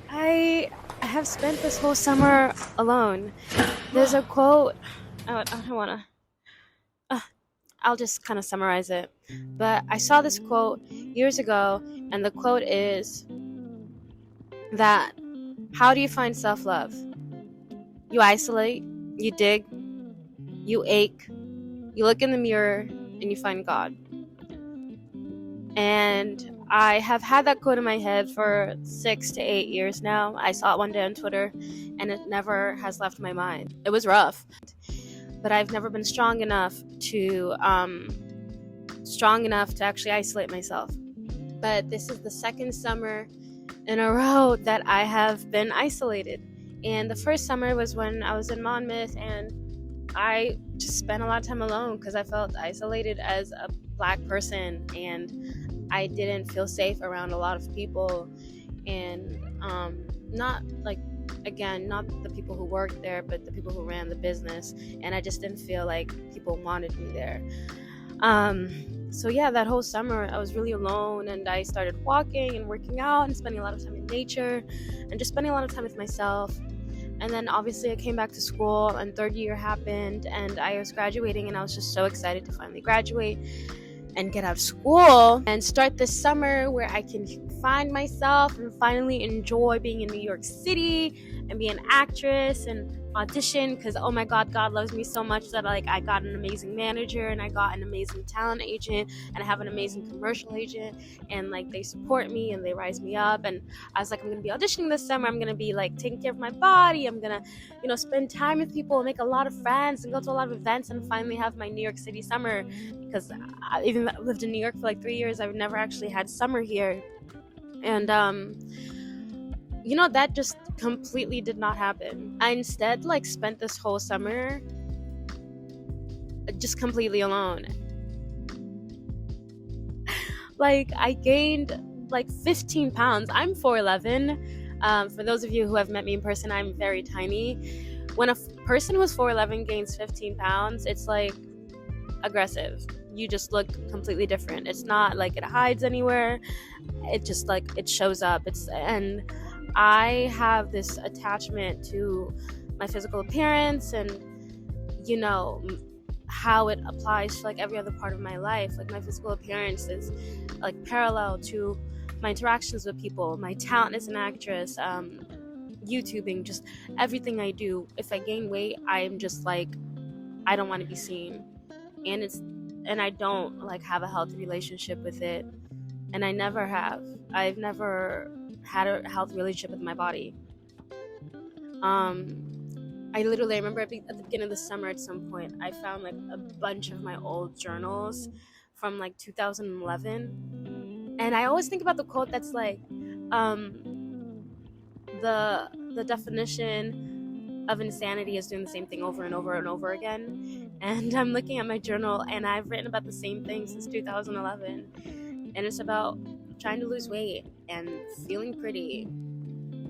I have spent this whole summer alone. There's a quote. I don't want to. Uh, I'll just kind of summarize it. But I saw this quote years ago, and the quote is that how do you find self love? You isolate, you dig, you ache, you look in the mirror, and you find God. And I have had that quote in my head for 6 to 8 years now. I saw it one day on Twitter, and it never has left my mind. It was rough, but I've never been strong enough to actually isolate myself. But this is the second summer in a row that I have been isolated. And the first summer was when I was in Monmouth, and I just spent a lot of time alone because I felt isolated as a Black person, and I didn't feel safe around a lot of people. And not like, again, not the people who worked there, but the people who ran the business. And I just didn't feel like people wanted me there. So yeah, that whole summer I was really alone, and I started walking and working out and spending a lot of time in nature and just spending a lot of time with myself. And then obviously I came back to school, and third year happened, and I was graduating, and I was just so excited to finally graduate and get out of school and start this summer where I can find myself and finally enjoy being in New York City and be an actress and audition, because oh my god, God loves me so much that like I got an amazing manager, and I got an amazing talent agent, and I have an amazing commercial agent, and like they support me and they rise me up. And I was like, I'm gonna be auditioning this summer, I'm gonna be like taking care of my body, I'm gonna spend time with people, make a lot of friends, and go to a lot of events, and finally have my New York City summer, because I even lived in New York for like 3 years. I've never actually had summer here. And that just completely did not happen. I instead like spent this whole summer just completely alone. Like I gained like 15 pounds. I'm 4'11". For those of you who have met me in person, I'm very tiny. When a person who's 4'11" gains 15 pounds, it's like aggressive. You just look completely different. It's not like it hides anywhere. It just like it shows up. And I have this attachment to my physical appearance, and how it applies to like every other part of my life. Like my physical appearance is like parallel to my interactions with people, my talent as an actress, YouTubing, just everything I do. If I gain weight, I'm just like, I don't want to be seen. And I don't like have a healthy relationship with it, and I never have. I've never had a healthy relationship with my body. I remember at the beginning of the summer, at some point I found like a bunch of my old journals from like 2011, and I always think about the quote that's like, the definition of insanity is doing the same thing over and over and over again. And I'm looking at my journal, and I've written about the same thing since 2011, and it's about trying to lose weight and feeling pretty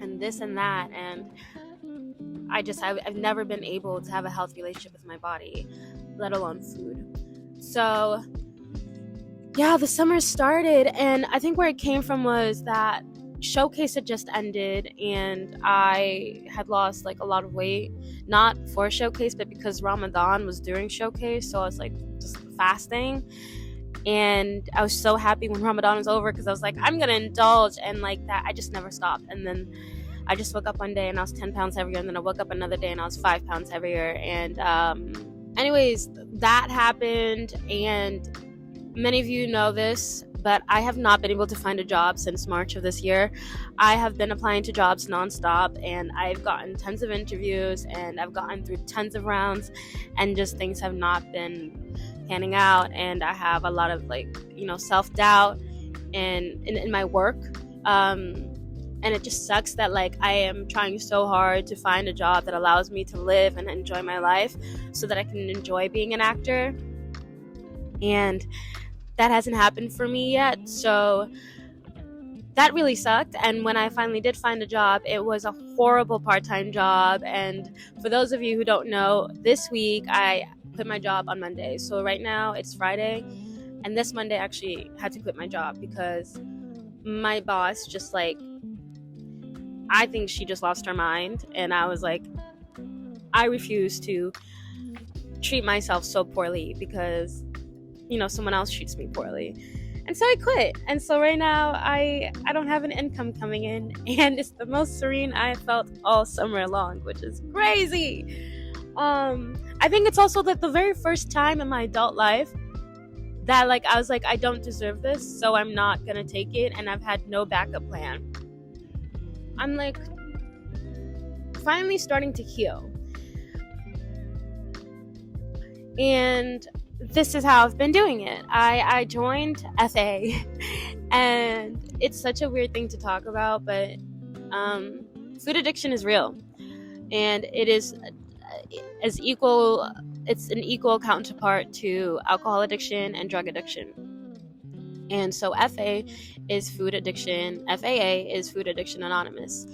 and this and that. And I've never been able to have a healthy relationship with my body, let alone food. So yeah, the summer started, and I think where it came from was that Showcase had just ended, and I had lost like a lot of weight, not for Showcase, but because Ramadan was during Showcase. So I was like just fasting, and I was so happy when Ramadan was over, because I was like, I'm gonna indulge, and like that I just never stopped. And then I just woke up one day and I was 10 pounds heavier, and then I woke up another day and I was 5 pounds heavier. And anyways, that happened, and many of you know this, but I have not been able to find a job since March of this year. I have been applying to jobs nonstop, and I've gotten tons of interviews, and I've gotten through tons of rounds, and just things have not been panning out. And I have a lot of like, self-doubt in my work. And it just sucks that like I am trying so hard to find a job that allows me to live and enjoy my life so that I can enjoy being an actor. And that hasn't happened for me yet, so that really sucked. And when I finally did find a job, it was a horrible part-time job. And for those of you who don't know, this week I quit my job on Monday. So right now it's Friday, and this Monday I actually had to quit my job because my boss just like I think she just lost her mind, and I was like, I refuse to treat myself so poorly because, someone else treats me poorly. And so I quit. And so right now I don't have an income coming in, and it's the most serene I have felt all summer long, which is crazy. I think it's also that the very first time in my adult life that I was like, I don't deserve this, so I'm not gonna take it, and I've had no backup plan. I'm like finally starting to heal. And this is how I've been doing it. I joined FA, and it's such a weird thing to talk about, but food addiction is real, and it is it's an equal counterpart to alcohol addiction and drug addiction. And so FA is food addiction, FAA is Food Addiction Anonymous.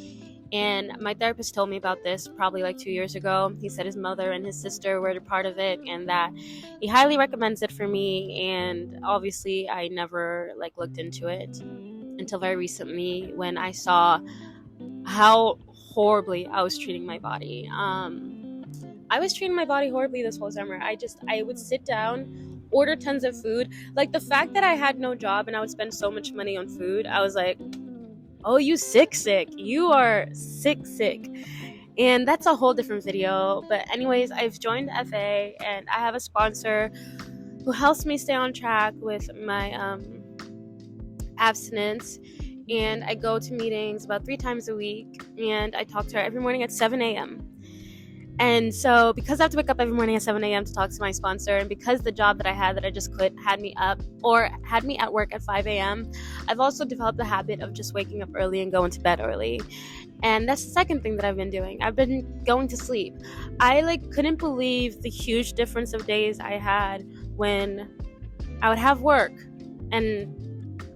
And my therapist told me about this probably 2 years ago. He said his mother and his sister were a part of it, and that he highly recommends it for me. And obviously I never looked into it until very recently, when I saw how horribly I was treating my body. I was treating my body horribly this whole summer. I would sit down, order tons of food. The fact that I had no job and I would spend so much money on food, I was like, oh, you sick. You are sick. And that's a whole different video. But anyways, I've joined FA, and I have a sponsor who helps me stay on track with my abstinence. And I go to meetings about 3 times a week, and I talk to her every morning at 7 a.m. And so because I have to wake up every morning at 7 a.m. to talk to my sponsor, and because the job that I had that I just quit had me at work at 5 a.m., I've also developed the habit of just waking up early and going to bed early. And that's the second thing that I've been doing. I've been going to sleep. I couldn't believe the huge difference of days I had when I would have work and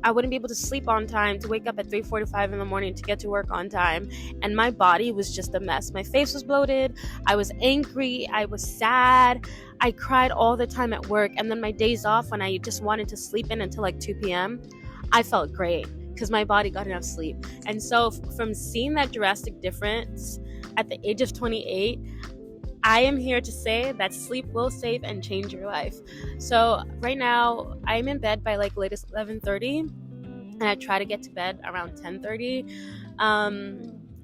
I wouldn't be able to sleep on time, to wake up at 3:45 in the morning to get to work on time. And my body was just a mess. My face was bloated. I was angry. I was sad. I cried all the time at work. And then my days off, when I just wanted to sleep in until 2 p.m., I felt great because my body got enough sleep. And so from seeing that drastic difference at the age of 28, I am here to say that sleep will save and change your life. So right now, I'm in bed by latest 11:30, and I try to get to bed around 10:30.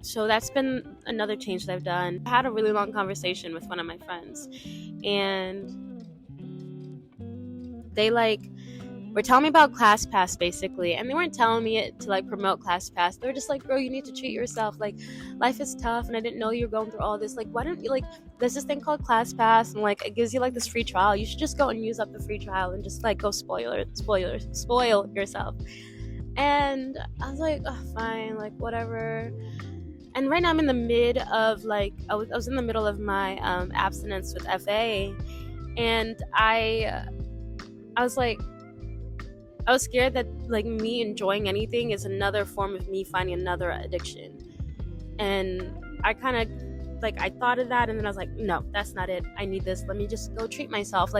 So that's been another change that I've done. I had a really long conversation with one of my friends, and they were telling me about ClassPass basically, and they weren't telling me it to promote ClassPass. They were just like, girl, you need to treat yourself. Life is tough, and I didn't know you were going through all this. Why don't you there's this thing called ClassPass, and it gives you this free trial. You should just go and use up the free trial and just go spoil yourself. And I was like, oh, fine, whatever. And right now I'm in the mid of I was in the middle of my abstinence with FA, and I was I was scared that me enjoying anything is another form of me finding another addiction. And I kind of I thought of that, and then I was like, no, that's not it. I need this. Let me just go treat myself.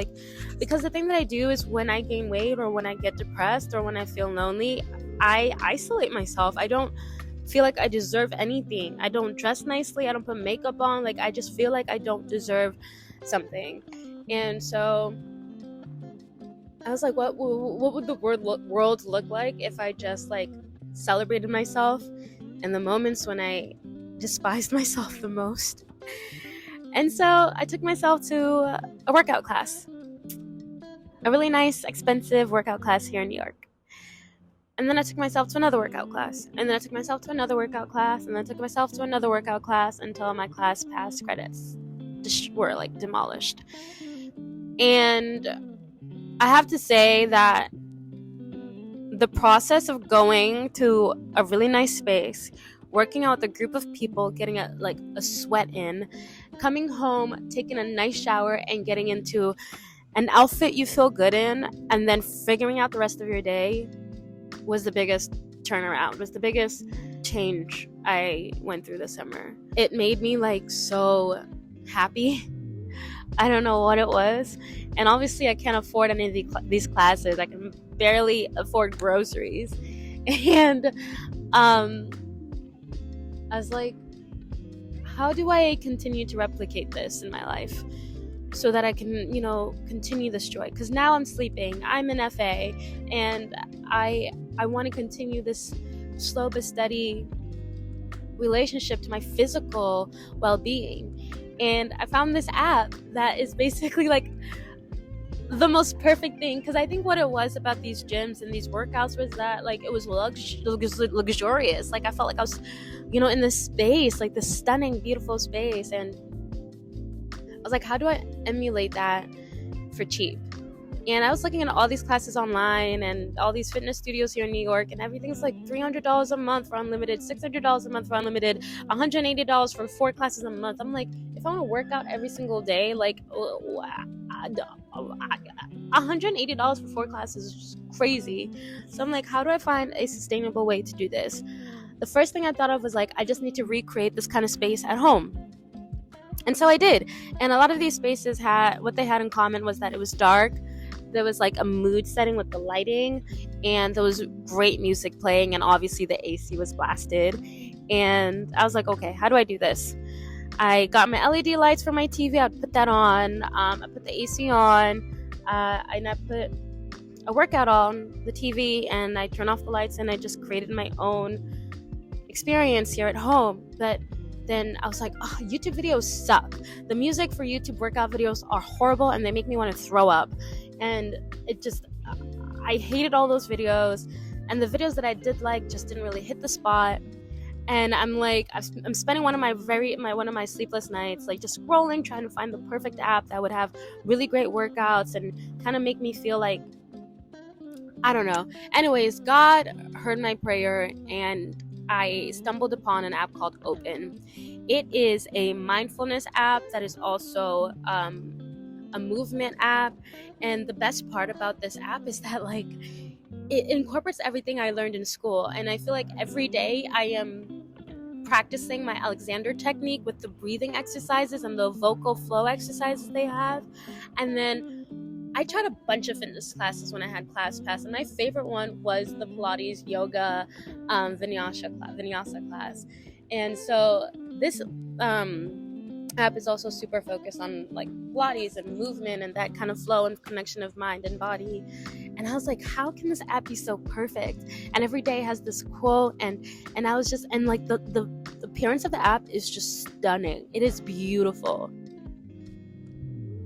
Because the thing that I do is when I gain weight, or when I get depressed, or when I feel lonely, I isolate myself. I don't feel like I deserve anything. I don't dress nicely. I don't put makeup on. I just feel like I don't deserve something. And so I was like, what would the world look like if I just celebrated myself in the moments when I despised myself the most? And so I took myself to a workout class, a really nice, expensive workout class here in New York. And then I took myself to another workout class, and then I took myself to another workout class, and then I took myself to another workout class until my ClassPass credits were demolished. And I have to say that the process of going to a really nice space, working out with a group of people, getting a sweat in, coming home, taking a nice shower, and getting into an outfit you feel good in, and then figuring out the rest of your day was the biggest turnaround, was the biggest change I went through this summer. It made me so happy. I don't know what it was. And obviously I can't afford any of these classes. I can barely afford groceries. And I was like, how do I continue to replicate this in my life so that I can, continue this joy? Because now I'm sleeping, I'm an FA, and I want to continue this slow but steady relationship to my physical well-being. And I found this app that is basically like the most perfect thing, because I think what it was about these gyms and these workouts was that like it was luxurious. Like I felt like I was, in this space, like this stunning, beautiful space, and I was like, how do I emulate that for cheap? And I was looking at all these classes online and all these fitness studios here in New York, and everything's like $300 a month for unlimited, $600 a month for unlimited, $180 for 4 classes a month. I'm like, if I want to work out every single day, like $180 for 4 classes is just crazy. So I'm like, how do I find a sustainable way to do this? The first thing I thought of was like, I just need to recreate this kind of space at home. And so I did. And a lot of these spaces what they had in common was that it was dark. There was like a mood setting with the lighting, and there was great music playing, and obviously the AC was blasted. And I was like, okay, how do I do this? I got my LED lights for my TV. I put that on. I put the AC on. And I put a workout on the TV, and I turned off the lights, and I just created my own experience here at home. But then I was like, oh, YouTube videos suck. The music for YouTube workout videos are horrible, and they make me want to throw up. And I hated all those videos, and the videos that I did like just didn't really hit the spot. And I'm like, I'm spending one of my sleepless nights like just scrolling, trying to find the perfect app that would have really great workouts and kind of make me feel like, I don't know. Anyways, God heard my prayer, and I stumbled upon an app called Open. It is a mindfulness app that is also a movement app. And the best part about this app is that like it incorporates everything I learned in school. And I feel like every day I am practicing my Alexander technique with the breathing exercises and the vocal flow exercises they have. And then I tried a bunch of fitness classes when I had ClassPass, and my favorite one was the Pilates yoga vinyasa class. And so this app is also super focused on like Pilates and movement and that kind of flow and connection of mind and body. And I was like, how can this app be so perfect? And every day has this quote, and I was just, and like the appearance of the app is just stunning. It is beautiful.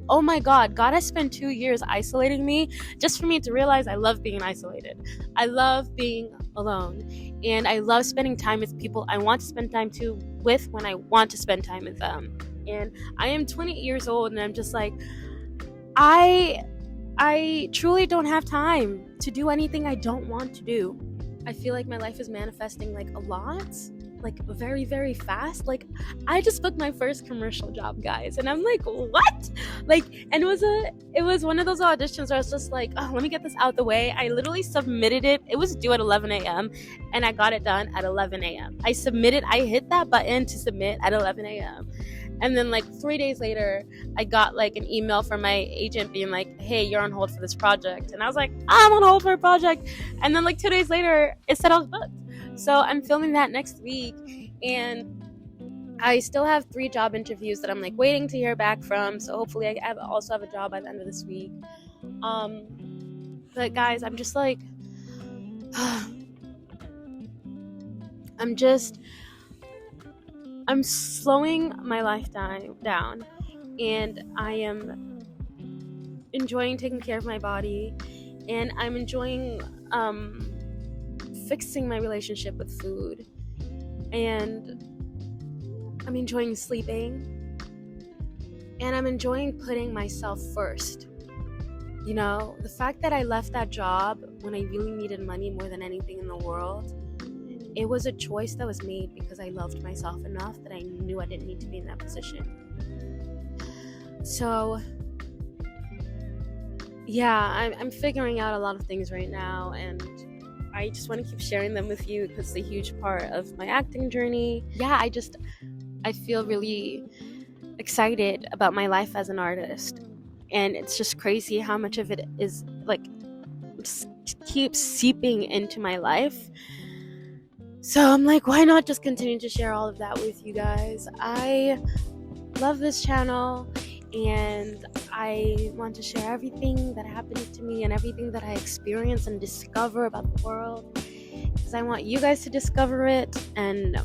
Oh my God has spent 2 years isolating me just for me to realize I love being isolated. I love being alone, and I love spending time with people I want to spend time with when I want to spend time with them. And I am 28 years old, and I'm just like, I truly don't have time to do anything I don't want to do. I feel like my life is manifesting like a lot, like very, very fast. Like I just booked my first commercial job, guys, and I'm like, what? Like, and it was one of those auditions where I was just like, oh, let me get this out the way. I literally submitted it. It was due at 11 a.m. and I got it done at 11 a.m. I hit that button to submit at 11 a.m. And then like 3 days later, I got like an email from my agent being like, hey, you're on hold for this project. And I was like, I'm on hold for a project. And then like 2 days later, it said I was booked. So I'm filming that next week. And I still have 3 job interviews that I'm like waiting to hear back from. So hopefully I also have a job by the end of this week. But guys, I'm just like, I'm slowing my life down, and I am enjoying taking care of my body, and I'm enjoying fixing my relationship with food, and I'm enjoying sleeping, and I'm enjoying putting myself first. You know, the fact that I left that job when I really needed money more than anything in the world, it was a choice that was made because I loved myself enough that I knew I didn't need to be in that position. So, yeah, I'm figuring out a lot of things right now, and I just want to keep sharing them with you because it's a huge part of my acting journey. Yeah, I feel really excited about my life as an artist, and it's just crazy how much of it is like just keeps seeping into my life. So I'm like, why not just continue to share all of that with you guys? I love this channel, and I want to share everything that happens to me and everything that I experience and discover about the world, because I want you guys to discover it and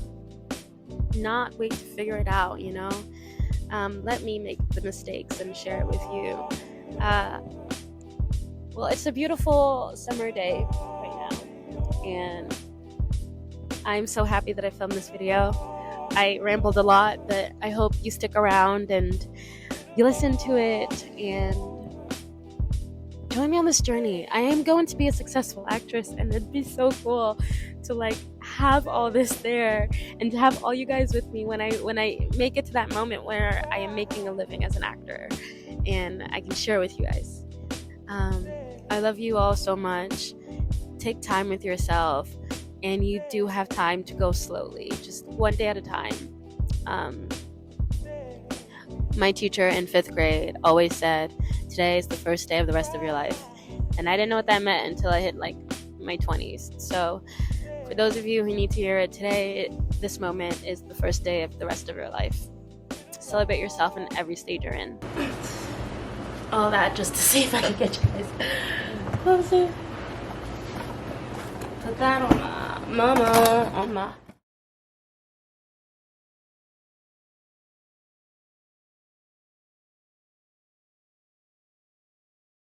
not wait to figure it out, you know? Let me make the mistakes and share it with you. Well, it's a beautiful summer day right now, and I'm so happy that I filmed this video. I rambled a lot, but I hope you stick around and you listen to it and join me on this journey. I am going to be a successful actress, and it'd be so cool to like have all this there and to have all you guys with me when I make it to that moment where I am making a living as an actor and I can share with you guys. I love you all so much. Take time with yourself, and you do have time to go slowly, just one day at a time. My teacher in 5th grade always said, today is the first day of the rest of your life. And I didn't know what that meant until I hit like my 20s. So for those of you who need to hear it today, this moment is the first day of the rest of your life. Celebrate yourself in every stage you're in. All that just to see if I can get you guys closer. Put that on my mama, on my